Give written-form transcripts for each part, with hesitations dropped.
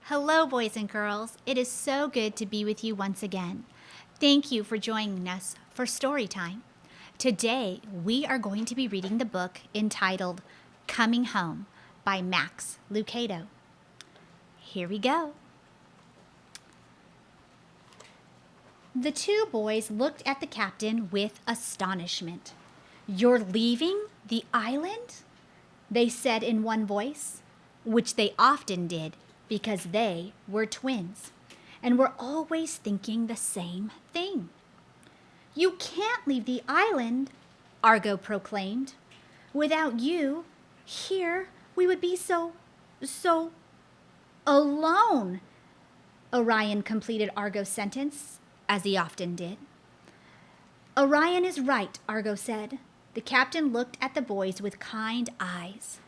Hello, boys and girls. It is so good to be with you once again. Thank you for joining us for story time. Today, we are going to be reading the book entitled Coming Home by Max Lucado. Here we go. The two boys looked at the captain with astonishment. "You're leaving the island?" they said in one voice, which they often did because they were twins and were always thinking the same thing. "You can't leave the island," Argo proclaimed. "Without you, here we would be so alone." Orion completed Argo's sentence, as he often did. "Orion is right," Argo said. The captain looked at the boys with kind eyes.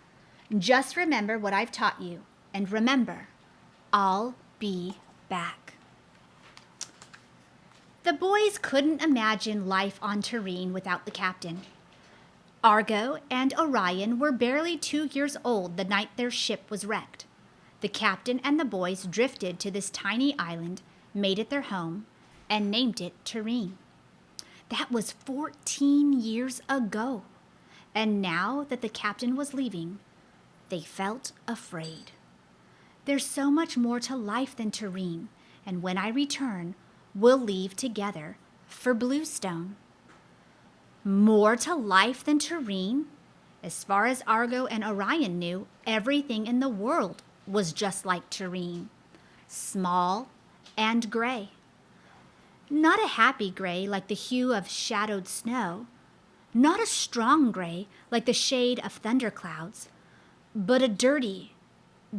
"Just remember what I've taught you, and remember, I'll be back." The boys couldn't imagine life on Terrene without the captain. Argo and Orion were barely 2 years old the night their ship was wrecked. The captain and the boys drifted to this tiny island, made it their home, and named it Terrene. That was 14 years ago, and now that the captain was leaving, they felt afraid. There's so much more to life than Terrene, and when I return, we'll leave together for Bluestone. More to life than Terrene? As far as Argo and Orion knew, everything in the world was just like Terrene. Small and gray. Not a happy gray like the hue of shadowed snow. Not a strong gray like the shade of thunderclouds, but a dirty,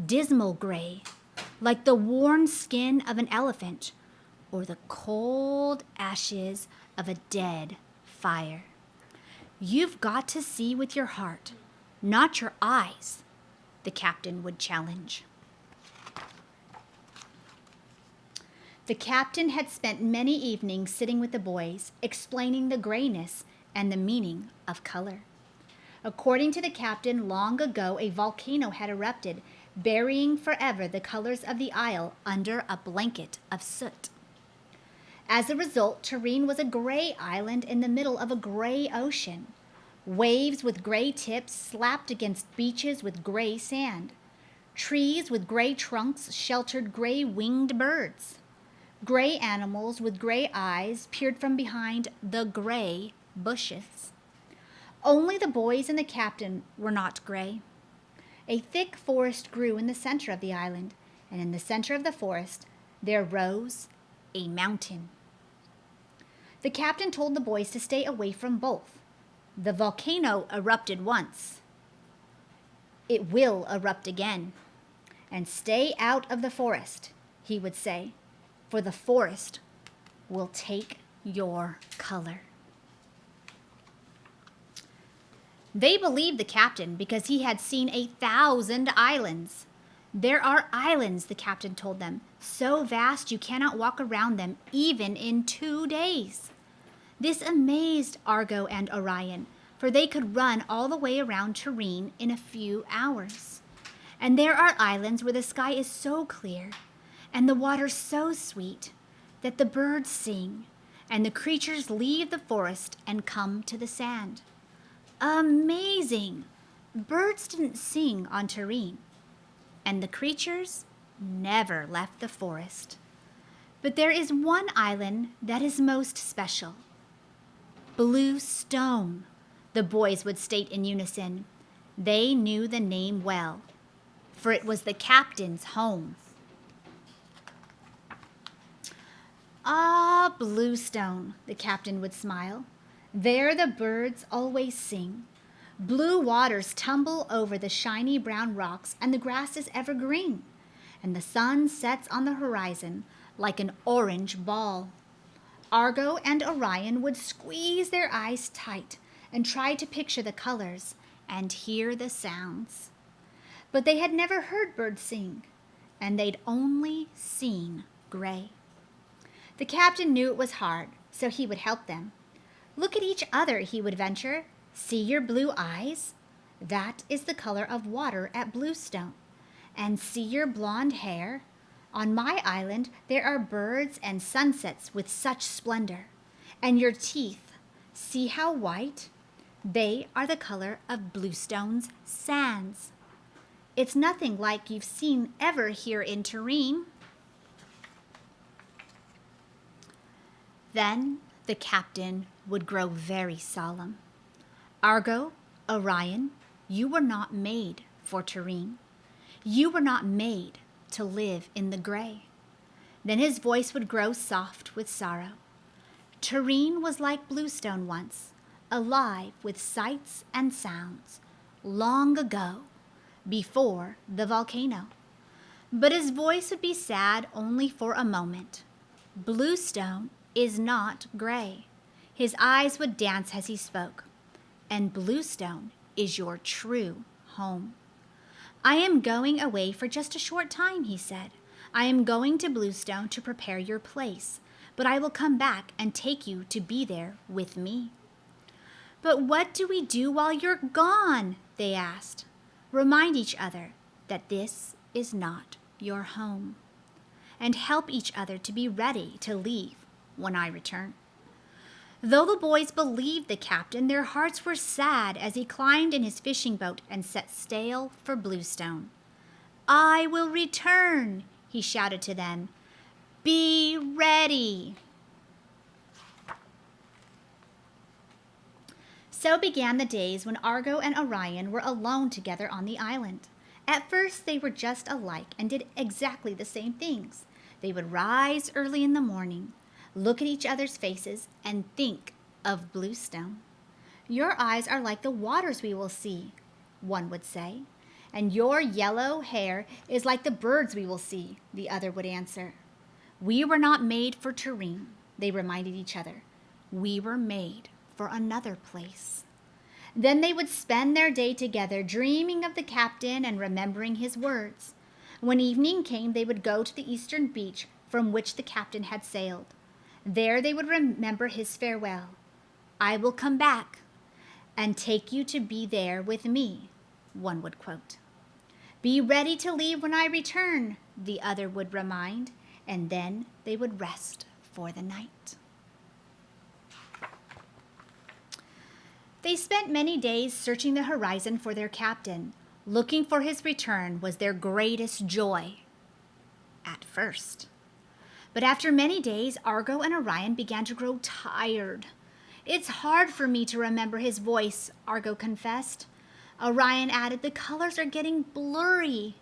dismal gray like the worn skin of an elephant or the cold ashes of a dead fire. "You've got to see with your heart, not your eyes," the captain would challenge. The captain had spent many evenings sitting with the boys, explaining the grayness and the meaning of color. According to the captain, long ago a volcano had erupted, burying forever the colors of the isle under a blanket of soot. As a result, Terrene was a gray island in the middle of a gray ocean. Waves with gray tips slapped against beaches with gray sand. Trees with gray trunks sheltered gray winged birds. Gray animals with gray eyes peered from behind the gray bushes. Only the boys and the captain were not gray. A thick forest grew in the center of the island, and in the center of the forest there rose a mountain. The captain told the boys to stay away from both. The volcano erupted once. It will erupt again. And stay out of the forest, he would say, for the forest will take your color. They believed the captain because he had seen 1,000 islands. "There are islands," the captain told them, "so vast you cannot walk around them even in 2 days." This amazed Argo and Orion, for they could run all the way around Terrene in a few hours. "And there are islands where the sky is so clear and the water so sweet that the birds sing and the creatures leave the forest and come to the sand." Amazing! Birds didn't sing on Terrene, and the creatures never left the forest. But there is one island that is most special. Bluestone, the boys would state in unison. They knew the name well, for it was the captain's home. "Ah, Bluestone," the captain would smile. "There the birds always sing. Blue waters tumble over the shiny brown rocks, and the grass is ever green, and the sun sets on the horizon like an orange ball." Argo and Orion would squeeze their eyes tight and try to picture the colors and hear the sounds. But they had never heard birds sing, and they'd only seen gray. The captain knew it was hard, so he would help them. "Look at each other," he would venture. "See your blue eyes? That is the color of water at Bluestone. And see your blonde hair? On my island, there are birds and sunsets with such splendor. And your teeth, see how white? They are the color of Bluestone's sands. It's nothing like you've seen ever here in Terrene. Then the captain would grow very solemn. Argo, Orion, you were not made for Terrene. You were not made to live in the gray. Then his voice would grow soft with sorrow. Terrene was like Bluestone once, alive with sights and sounds, long ago, before the volcano. But his voice would be sad only for a moment. Bluestone is not gray. His eyes would dance as he spoke. And Bluestone is your true home. I am going away for just a short time, he said. I am going to Bluestone to prepare your place, but I will come back and take you to be there with me. But what do we do while you're gone? They asked. Remind each other that this is not your home, and help each other to be ready to leave when I return. Though the boys believed the captain, their hearts were sad as he climbed in his fishing boat and set sail for Bluestone. I will return, he shouted to them. Be ready. So began the days when Argo and Orion were alone together on the island. At first, they were just alike and did exactly the same things. They would rise early in the morning, look at each other's faces, and think of Bluestone. Your eyes are like the waters we will see, one would say, and your yellow hair is like the birds we will see, the other would answer. We were not made for Terrene, they reminded each other. We were made for another place. Then they would spend their day together, dreaming of the captain and remembering his words. When evening came, they would go to the eastern beach from which the captain had sailed. There they would remember his farewell. I will come back and take you to be there with me, one would quote. Be ready to leave when I return, the other would remind, and then they would rest for the night. They spent many days searching the horizon for their captain. Looking for his return was their greatest joy, at first. But after many days, Argo and Orion began to grow tired. It's hard for me to remember his voice, Argo confessed. Orion added, the colors are getting blurry.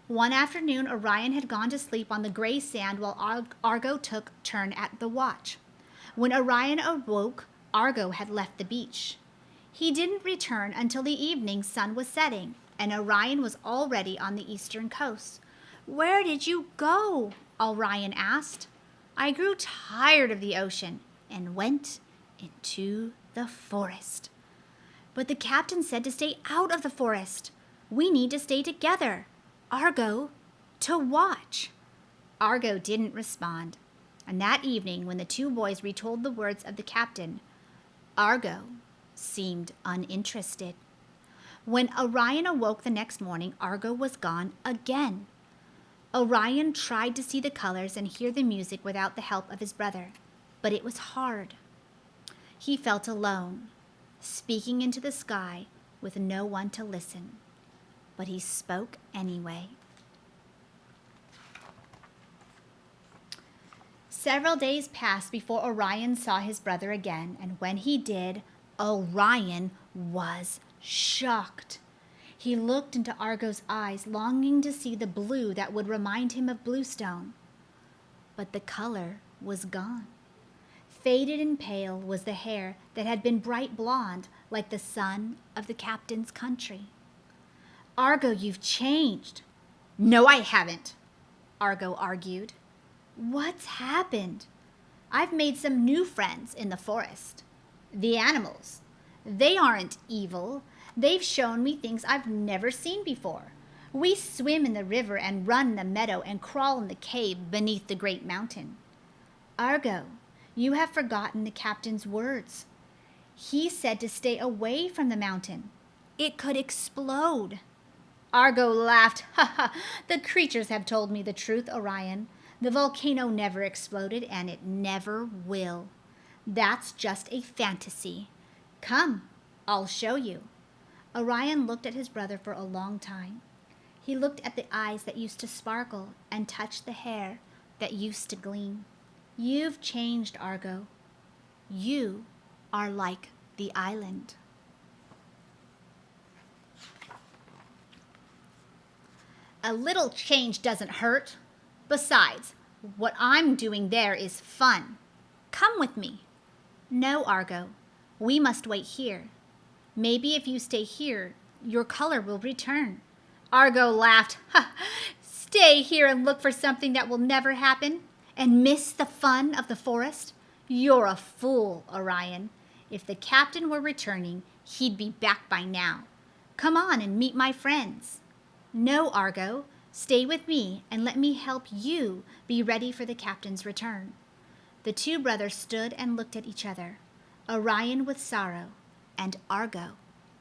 One afternoon, Orion had gone to sleep on the gray sand while Argo took turn at the watch. When Orion awoke, Argo had left the beach. He didn't return until the evening sun was setting, and Orion was already on the eastern coast. Where did you go? Orion asked. I grew tired of the ocean and went into the forest. But the captain said to stay out of the forest. We need to stay together. Argo, to watch. Argo didn't respond, and that evening when the two boys retold the words of the captain, Argo seemed uninterested. When Orion awoke the next morning, Argo was gone again. Orion tried to see the colors and hear the music without the help of his brother, but it was hard. He felt alone, speaking into the sky with no one to listen, but he spoke anyway. Several days passed before Orion saw his brother again, and when he did, Orion was shocked. He looked into Argo's eyes, longing to see the blue that would remind him of Bluestone. But the color was gone. Faded and pale was the hair that had been bright blonde like the sun of the captain's country. Argo, you've changed. No, I haven't, Argo argued. What's happened? I've made some new friends in the forest. The animals. They aren't evil. They've shown me things I've never seen before. We swim in the river and run in the meadow and crawl in the cave beneath the great mountain. Argo, you have forgotten the captain's words. He said to stay away from the mountain. It could explode. Argo laughed. Ha ha! The creatures have told me the truth, Orion. The volcano never exploded, and it never will. That's just a fantasy. Come, I'll show you. Orion looked at his brother for a long time. He looked at the eyes that used to sparkle and touched the hair that used to gleam. You've changed, Argo. You are like the island. A little change doesn't hurt. Besides, what I'm doing there is fun. Come with me. No, Argo. We must wait here. Maybe if you stay here, your color will return. Argo laughed. Ha! Stay here and look for something that will never happen? And miss the fun of the forest? You're a fool, Orion. If the captain were returning, he'd be back by now. Come on and meet my friends. No, Argo. Stay with me and let me help you be ready for the captain's return. The two brothers stood and looked at each other, Orion with sorrow and Argo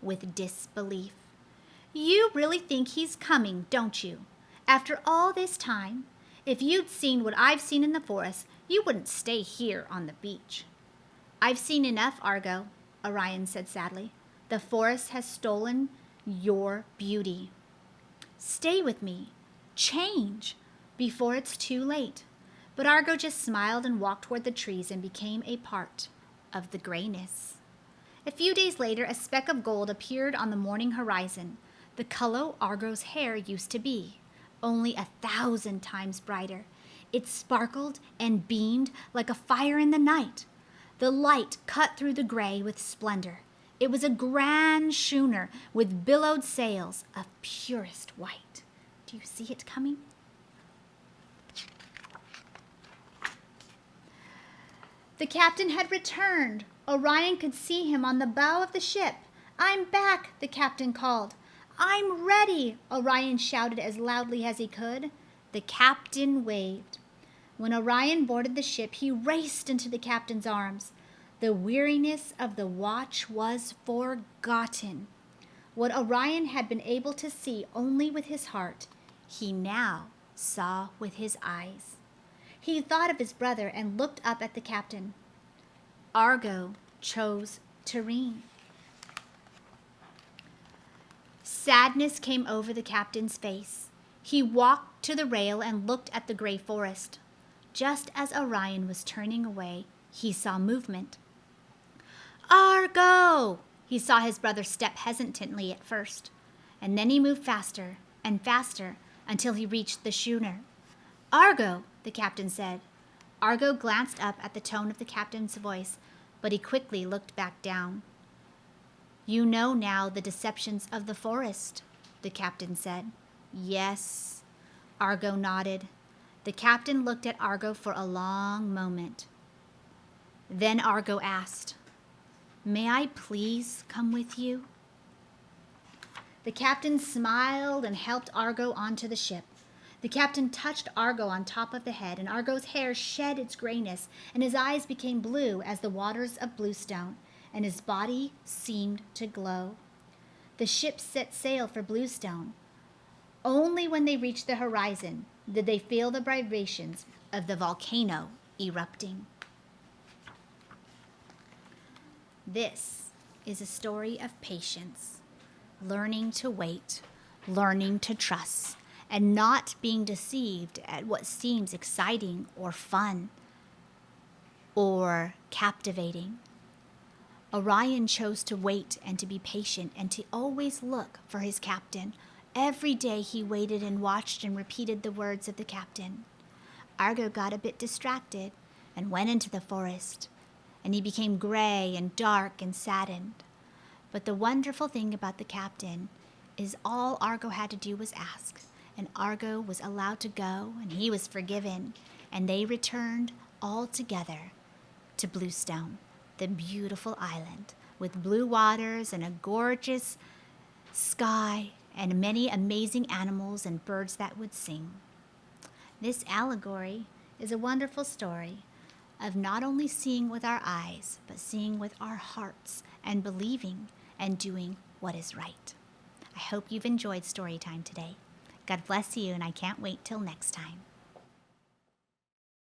with disbelief. You really think he's coming, don't you? After all this time, if you'd seen what I've seen in the forest, you wouldn't stay here on the beach. I've seen enough, Argo, Orion said sadly. The forest has stolen your beauty. Stay with me. Change before it's too late. But Argo just smiled and walked toward the trees and became a part of the grayness. A few days later, a speck of gold appeared on the morning horizon, the color Argo's hair used to be, only 1,000 times brighter. It sparkled and beamed like a fire in the night. The light cut through the gray with splendor. It was a grand schooner with billowed sails of purest white. Do you see it coming? The captain had returned. Orion could see him on the bow of the ship. I'm back, the captain called. I'm ready, Orion shouted as loudly as he could. The captain waved. When Orion boarded the ship, he raced into the captain's arms. The weariness of the watch was forgotten. What Orion had been able to see only with his heart, he now saw with his eyes. He thought of his brother and looked up at the captain. Argo chose Tyrrhene. Sadness came over the captain's face. He walked to the rail and looked at the gray forest. Just as Orion was turning away, he saw movement. Argo! He saw his brother step hesitantly at first, and then he moved faster and faster until he reached the schooner. Argo, the captain said. Argo glanced up at the tone of the captain's voice, but he quickly looked back down. You know now the deceptions of the forest, the captain said. Yes, Argo nodded. The captain looked at Argo for a long moment. Then Argo asked, May I please come with you? The captain smiled and helped Argo onto the ship. The captain touched Argo on top of the head, and Argo's hair shed its grayness, and his eyes became blue as the waters of Bluestone, and his body seemed to glow. The ship set sail for Bluestone. Only when they reached the horizon did they feel the vibrations of the volcano erupting. This is a story of patience, learning to wait, learning to trust, and not being deceived at what seems exciting or fun or captivating. Orion chose to wait and to be patient and to always look for his captain. Every day he waited and watched and repeated the words of the captain. Argo got a bit distracted and went into the forest, and he became gray and dark and saddened. But the wonderful thing about the captain is all Argo had to do was ask, and Argo was allowed to go, and he was forgiven, and they returned all together to Bluestone, the beautiful island with blue waters and a gorgeous sky and many amazing animals and birds that would sing. This allegory is a wonderful story of not only seeing with our eyes, but seeing with our hearts and believing and doing what is right. I hope you've enjoyed story time today. God bless you, and I can't wait till next time.